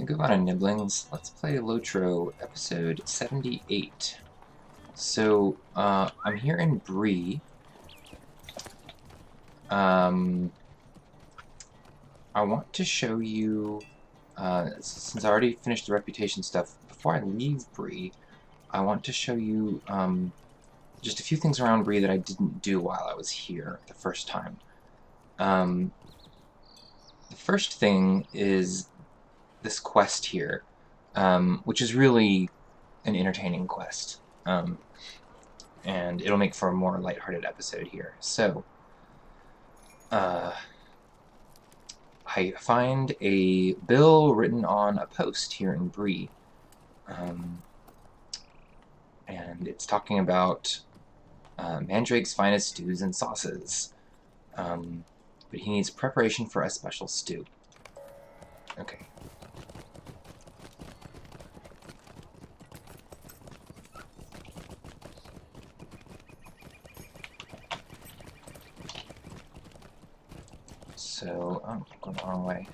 Govannen Niblings, let's play LotRO episode 78. So, I'm here in Bree. I want to show you, since I already finished the reputation stuff, before I leave Bree, I want to show you just a few things around Bree that I didn't do while I was here the first time. The first thing is this quest here, which is really an entertaining quest, and it'll make for a more lighthearted episode here. So, I find a bill written on a post here in Bree, and it's talking about Mandrake's finest stews and sauces, but he needs preparation for a special stew. Okay. So, oh, I'm going the wrong way.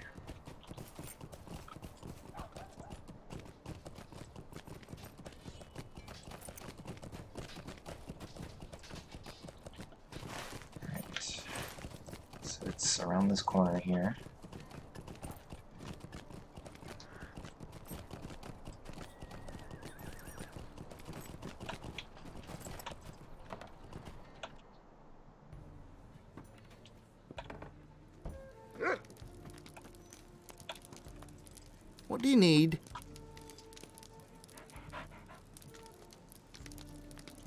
Alright. So it's around this corner here. What do you need?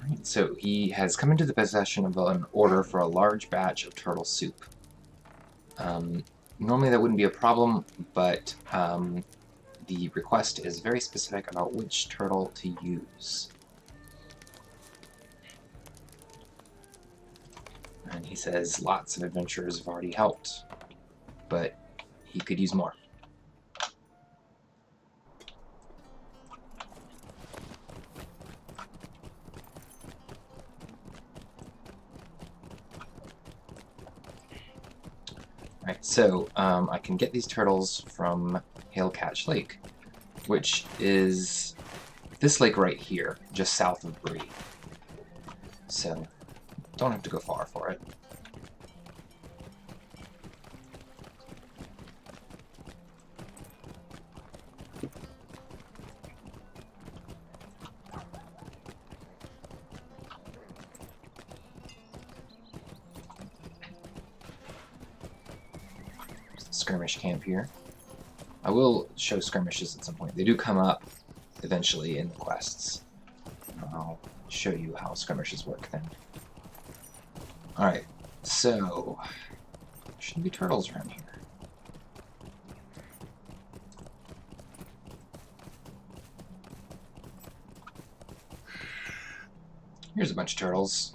Right, so he has come into the possession of an order for a large batch of turtle soup. Normally that wouldn't be a problem, but the request is very specific about which turtle to use. And he says lots of adventurers have already helped, but he could use more. Right, so I can get these turtles from Catch Lake, which is this lake right here, just south of Bree. So, don't have to go far for it. Skirmish camp here. I will show skirmishes at some point. They do come up eventually in the quests. I'll show you how skirmishes work then. Alright, so there shouldn't be turtles around here. Here's a bunch of turtles.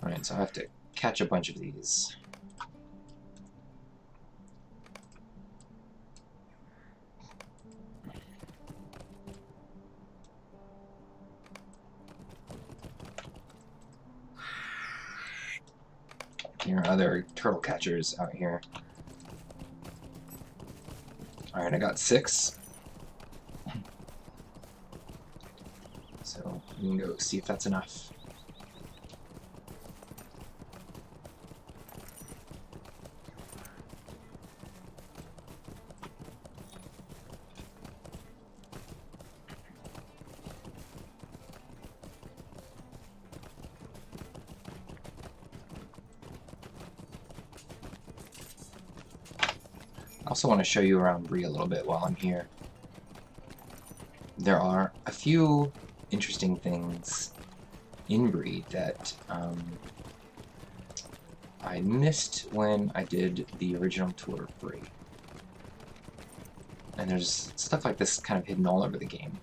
Alright, so I have to catch a bunch of these. There are other turtle catchers out here. Alright, I got 6. So we can go see if that's enough. I also want to show you around Bree a little bit while I'm here. There are a few interesting things in Bree that I missed when I did the original tour of Bree. And there's stuff like this kind of hidden all over the game.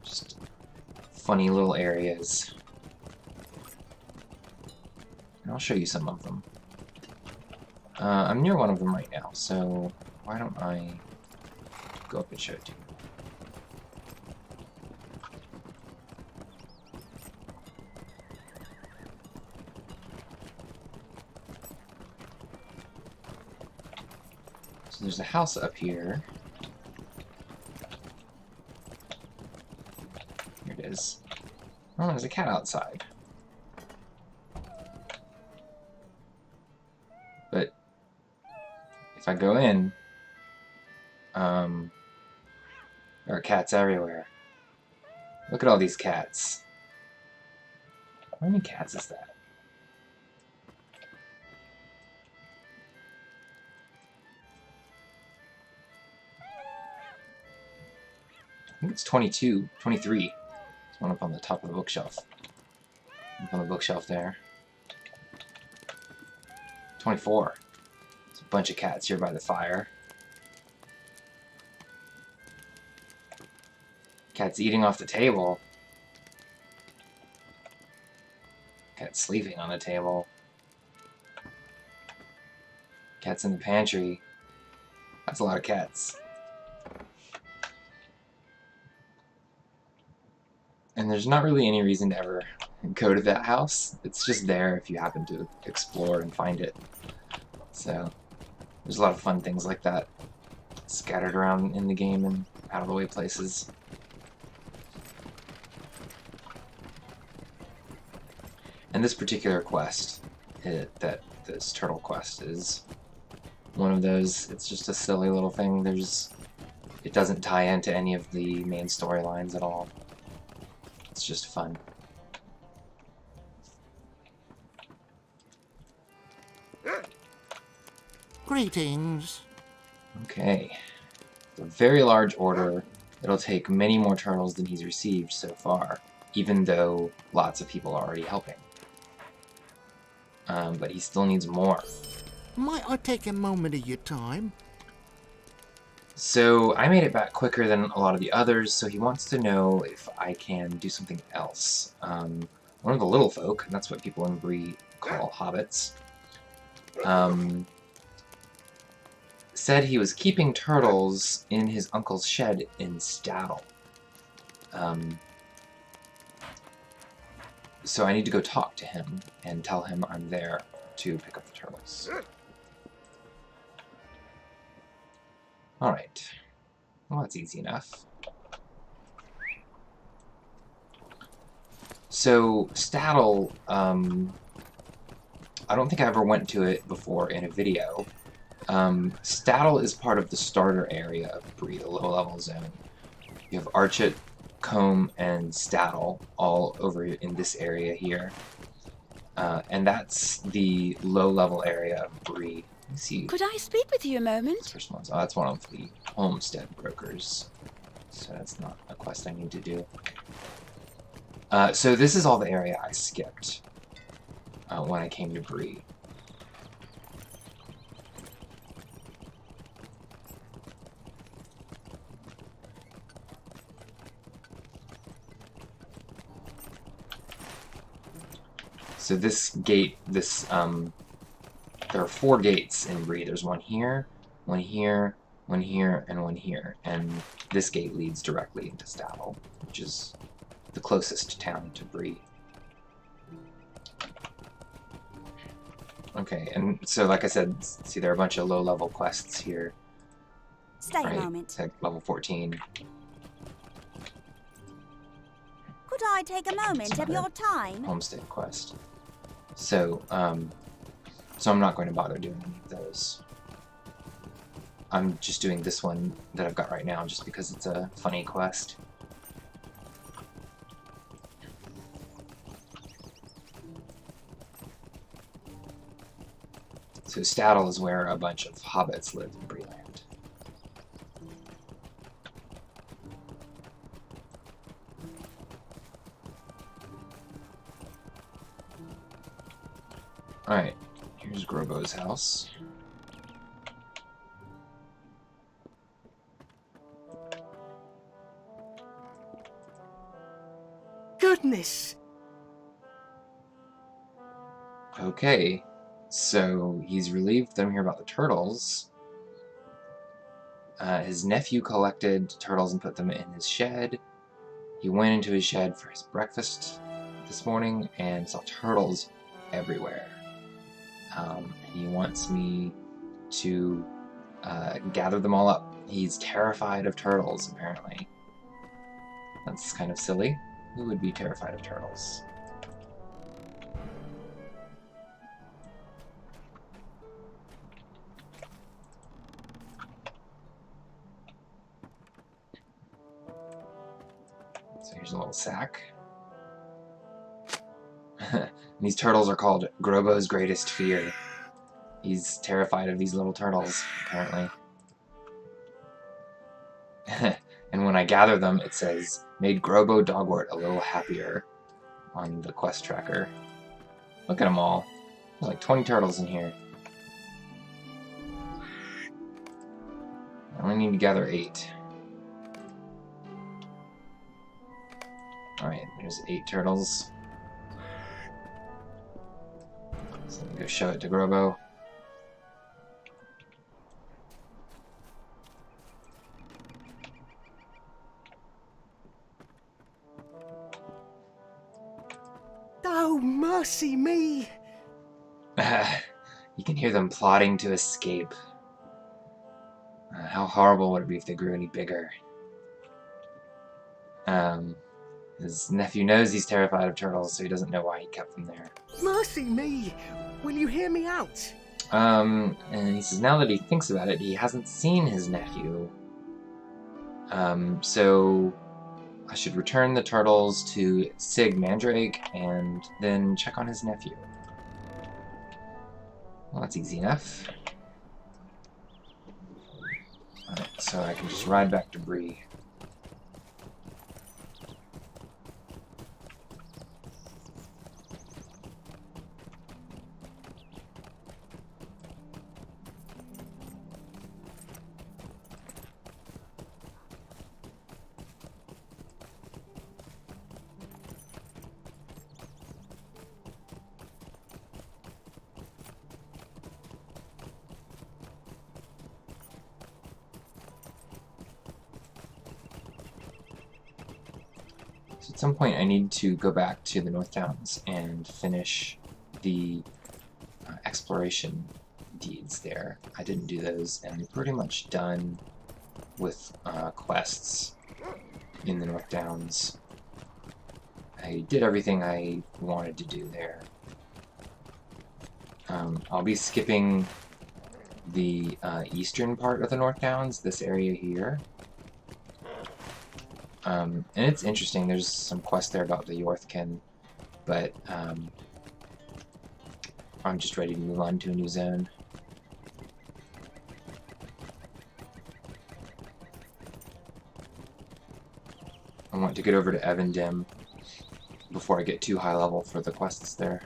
Just funny little areas. And I'll show you some of them. I'm near one of them right now, so why don't I go up and show it to you. So there's a house up here. Here it is. Oh, there's a cat outside. But if I go in, there are cats everywhere. Look at all these cats. How many cats is that? I think it's 22, 23. There's one up on the top of the bookshelf. Up on the bookshelf there. 24. There's a bunch of cats here by the fire. Cat's eating off the table. Cat's sleeping on the table. Cat's in the pantry. That's a lot of cats. And there's not really any reason to ever go to that house. It's just there if you happen to explore and find it. So there's a lot of fun things like that scattered around in the game and out of the way places. And this particular quest, this turtle quest, is one of those. It's just a silly little thing. It doesn't tie into any of the main storylines at all. It's just fun. Greetings. Okay. It's a very large order. It'll take many more turtles than he's received so far, even though lots of people are already helping. But he still needs more. Might I take a moment of your time? So I made it back quicker than a lot of the others, so he wants to know if I can do something else. One of the little folk, and that's what people in Bree call hobbits, said he was keeping turtles in his uncle's shed in Staddle. So I need to go talk to him and tell him I'm there to pick up the turtles. Alright. Well, that's easy enough. So, Staddle, I don't think I ever went to it before in a video. Staddle is part of the starter area of Bree, the low-level zone. You have Archet, Combe, and Staddle all over in this area here. And that's the low-level area of Bree. Let me see. Could I speak with you a moment? First one. Oh, that's one of the homestead brokers. So that's not a quest I need to do. So this is all the area I skipped when I came to Bree. So this gate, there are 4 gates in Bree. There's one here, one here, one here, and one here. And this gate leads directly into Staddle, which is the closest town to Bree. Okay, and so like I said, see there are a bunch of low-level quests here. Stay Right? a moment. It's like level 14. Could I take a moment of your time? Homestead quest. So, so I'm not going to bother doing any of those. I'm just doing this one that I've got right now just because it's a funny quest. So Staddle is where a bunch of hobbits live in Breeland. Alright, here's Grobo's house. Goodness! Okay, so he's relieved them here about the turtles. His nephew collected turtles and put them in his shed. He went into his shed for his breakfast this morning and saw turtles everywhere. He wants me to gather them all up. He's terrified of turtles, apparently. That's kind of silly. Who would be terrified of turtles? So here's a little sack. These turtles are called Grobo's greatest fear. He's terrified of these little turtles, apparently. And when I gather them, it says, made Grobo Dogwart a little happier on the quest tracker. Look at them all. There's like 20 turtles in here. I only need to gather 8. Alright, there's 8 turtles. So let me go show it to Grobo. Oh, mercy me! You can hear them plotting to escape. How horrible would it be if they grew any bigger? His nephew knows he's terrified of turtles, so he doesn't know why he kept them there. Mercy me! Will you hear me out? And he says now that he thinks about it, he hasn't seen his nephew. So I should return the turtles to Sig Mandrake and then check on his nephew. Well, that's easy enough. Alright, so I can just ride back to Bree. So at some point I need to go back to the North Downs and finish the exploration deeds there. I didn't do those, and I'm pretty much done with quests in the North Downs. I did everything I wanted to do there. I'll be skipping the eastern part of the North Downs, this area here. And it's interesting, there's some quest there about the Yorthkin, but I'm just ready to move on to a new zone. I want to get over to Evandim before I get too high level for the quests there.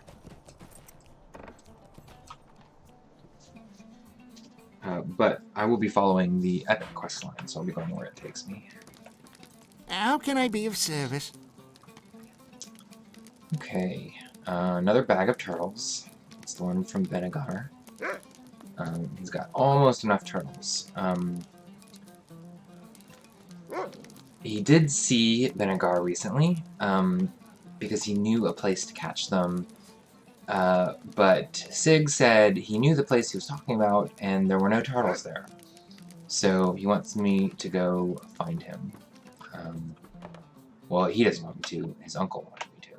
But I will be following the epic quest line, so I'll be going where it takes me. How can I be of service? Okay, another bag of turtles. It's the one from Venerable. He's got almost enough turtles. He did see Venerable recently, because he knew a place to catch them. But Sig said he knew the place he was talking about, and there were no turtles there. So he wants me to go find him. Well, he doesn't want me to. His uncle wanted me to.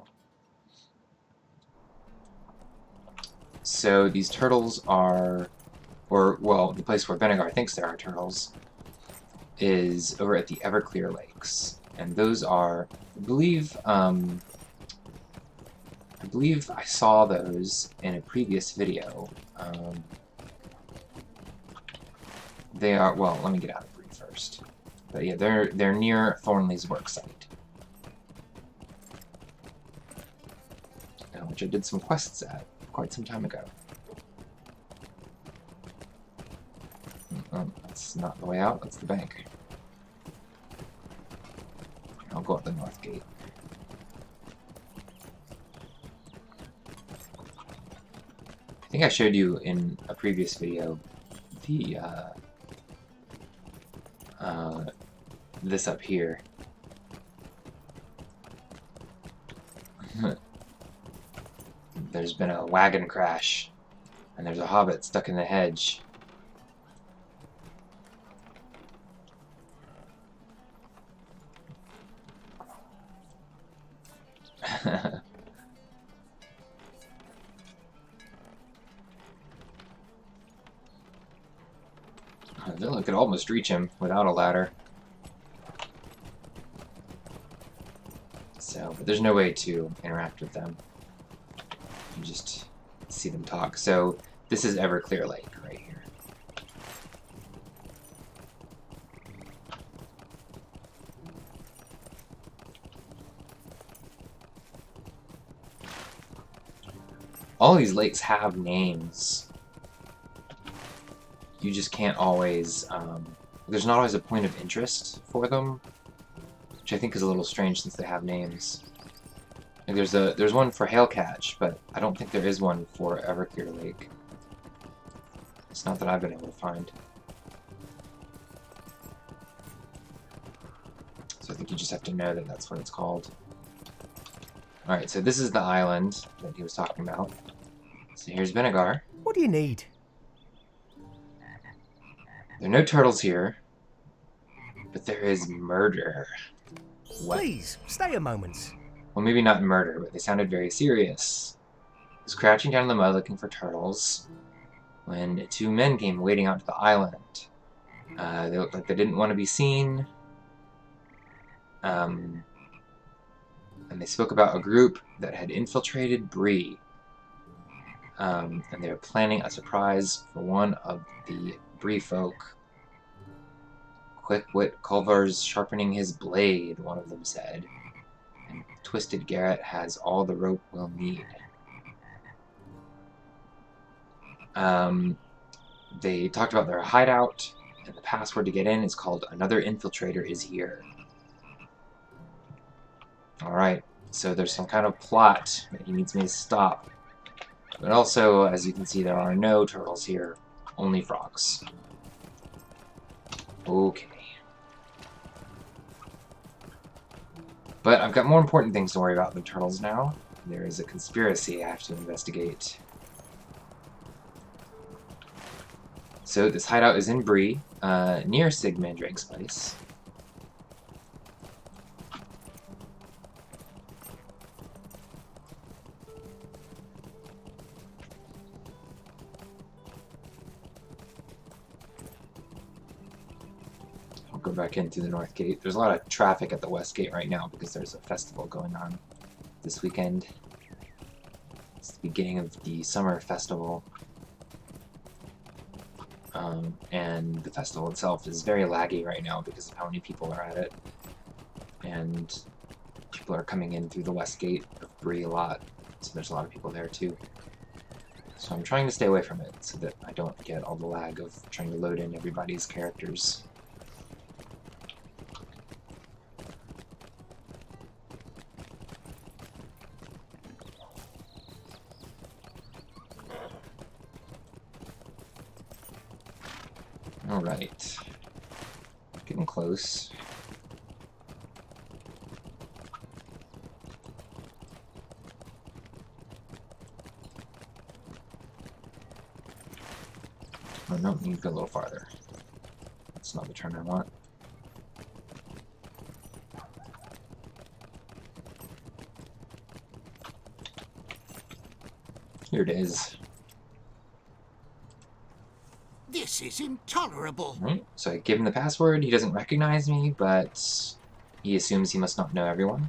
So these turtles are, well, the place where Venerable thinks there are turtles is over at the Everclear Lakes, and those are, I believe I saw those in a previous video. They are, well, let me get out of Bree first. But yeah, they're near Thornley's work site, which I did some quests at quite some time ago. That's not the way out, that's the bank. I'll go up the north gate. I think I showed you in a previous video the this up here. There's been a wagon crash, and there's a hobbit stuck in the hedge. Hvila could almost reach him without a ladder. So, but there's no way to interact with them. You just see them talk. So, this is Everclear Lake right here. All these lakes have names. You just can't always, there's not always a point of interest for them, which I think is a little strange since they have names. Like there's one for Hail Catch, but I don't think there is one for Everclear Lake. It's not that I've been able to find. So I think you just have to know that that's what it's called. Alright, so this is the island that he was talking about. So here's Venerable. What do you need? There are no turtles here, but there is murder. What? Please, stay a moment. Well, maybe not murder, but they sounded very serious. He was crouching down in the mud looking for turtles when two men came wading out to the island. They looked like they didn't want to be seen. And they spoke about a group that had infiltrated Bree. And they were planning a surprise for one of the Bree folk. Quick-wit Culver's sharpening his blade, one of them said. And Twisted Garrett has all the rope we'll need. They talked about their hideout, and the password to get in is called Another Infiltrator is Here. Alright, so there's some kind of plot that he needs me to stop. But also, as you can see, there are no turtles here, only frogs. Okay. But I've got more important things to worry about than turtles now. There is a conspiracy I have to investigate. So this hideout is in Bree, near Sig Mandrake's place. Go back in through the north gate. There's a lot of traffic at the west gate right now because there's a festival going on this weekend. It's the beginning of the summer festival. And the festival itself is very laggy right now because of how many people are at it. And people are coming in through the west gate of Bree a lot, so there's a lot of people there too. So I'm trying to stay away from it so that I don't get all the lag of trying to load in everybody's characters. Alright. Getting close. Oh no, need to go a little farther. That's not the turn I want. Here it is. This is intolerable. Right. So I give him the password. He doesn't recognize me, but he assumes he must not know everyone.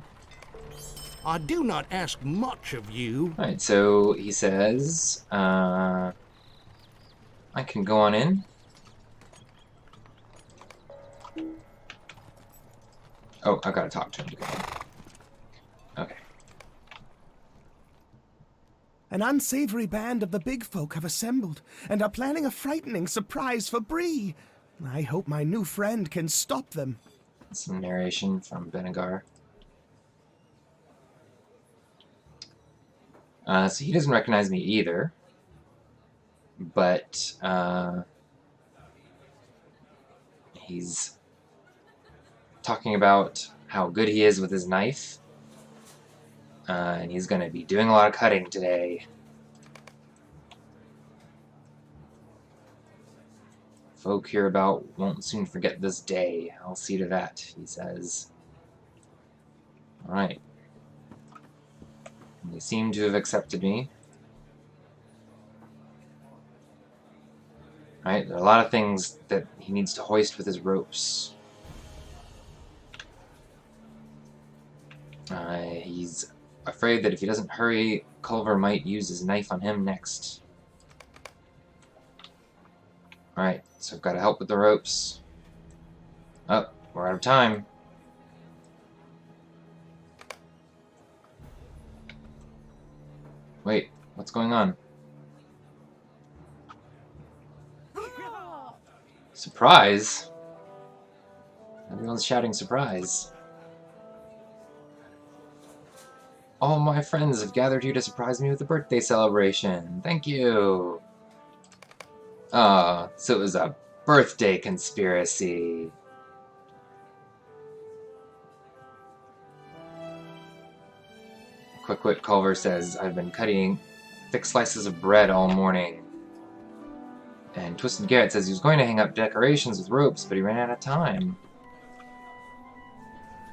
I do not ask much of you. Alright, so he says, I can go on in. Oh, I've got to talk to him to go in. Okay. An unsavory band of the big folk have assembled and are planning a frightening surprise for Bree. I hope my new friend can stop them. Some narration from Venerable. So he doesn't recognize me either, but he's talking about how good he is with his knife, and he's going to be doing a lot of cutting today. Folk hereabout won't soon forget this day. I'll see to that, he says. Alright. They seem to have accepted me. Alright, there are a lot of things that he needs to hoist with his ropes. He's afraid that if he doesn't hurry, Culver might use his knife on him next. Alright, so I've got to help with the ropes. Oh, we're out of time. Wait, what's going on? Surprise? Everyone's shouting surprise. All my friends have gathered here to surprise me with a birthday celebration. Thank you. Ah, so it was a birthday conspiracy. Quick Wit Culver says, I've been cutting thick slices of bread all morning. And Twisted Garrett says he was going to hang up decorations with ropes, but he ran out of time.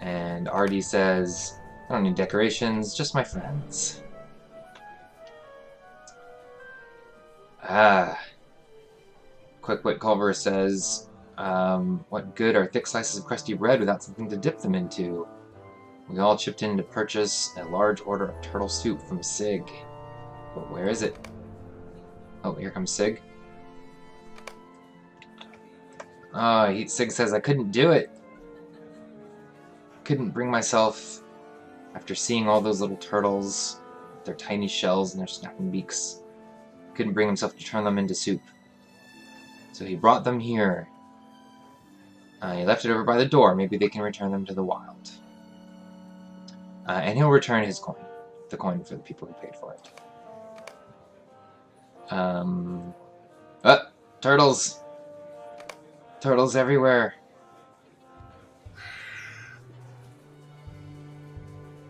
And Artie says, I don't need decorations, just my friends. Quick Wit Culver says, what good are thick slices of crusty bread without something to dip them into? We all chipped in to purchase a large order of turtle soup from Sig. But where is it? Oh, here comes Sig. Oh, Sig says, I couldn't do it. Couldn't bring myself, after seeing all those little turtles, their tiny shells and their snapping beaks, couldn't bring himself to turn them into soup. So he brought them here. He left it over by the door. Maybe they can return them to the wild. And he'll return his coin. The coin for the people who paid for it. Turtles! Turtles everywhere!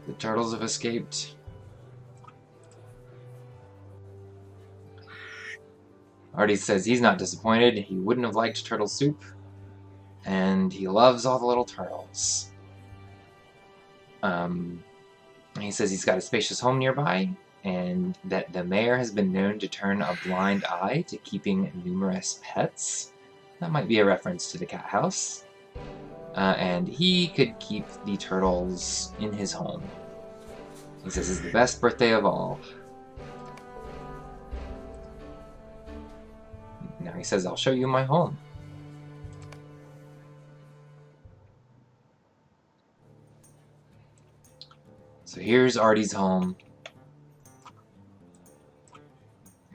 The turtles have escaped. Artie says he's not disappointed. He wouldn't have liked turtle soup. And he loves all the little turtles. He says he's got a spacious home nearby, and that the mayor has been known to turn a blind eye to keeping numerous pets. That might be a reference to the cat house. And he could keep the turtles in his home. He says it's the best birthday of all. Now he says, I'll show you my home. So here's Artie's home.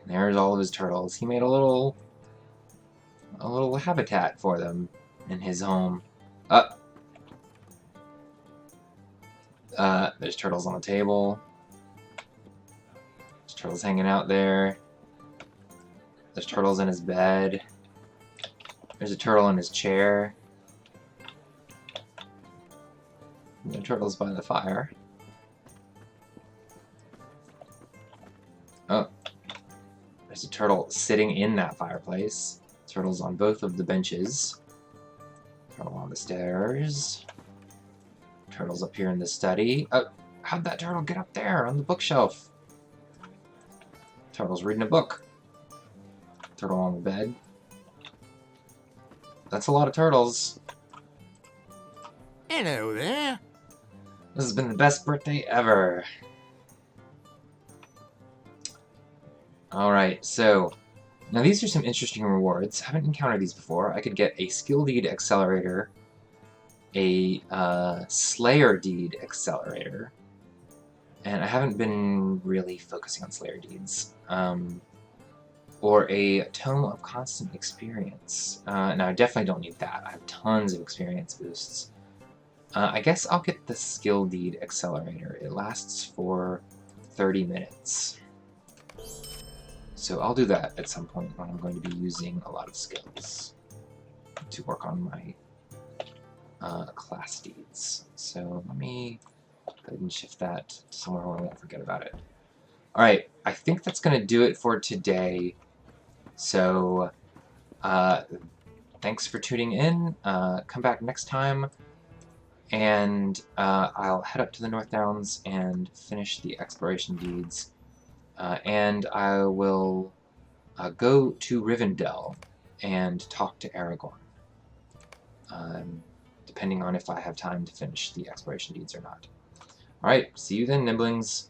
And there's all of his turtles. He made a little habitat for them in his home. There's turtles on the table. There's turtles hanging out there. There's turtles in his bed. There's a turtle in his chair. And there are turtles by the fire. Oh. There's a turtle sitting in that fireplace. Turtles on both of the benches. Turtle on the stairs. Turtles up here in the study. Oh, how'd that turtle get up there on the bookshelf? Turtle's reading a book. Turtle on the bed. That's a lot of turtles. Hello there. This has been the best birthday ever. Alright, so now these are some interesting rewards. I haven't encountered these before. I could get a skill deed accelerator, a slayer deed accelerator, and I haven't been really focusing on slayer deeds. Or a tome of constant experience. Now I definitely don't need that. I have tons of experience boosts. I guess I'll get the skill deed accelerator. It lasts for 30 minutes. So I'll do that at some point when I'm going to be using a lot of skills to work on my class deeds. So let me go ahead and shift that to somewhere where I won't forget about it. Alright, I think that's going to do it for today. So, thanks for tuning in. Come back next time, and I'll head up to the North Downs and finish the exploration deeds. And I will go to Rivendell and talk to Aragorn. Depending on if I have time to finish the exploration deeds or not. Alright, see you then, Niblings.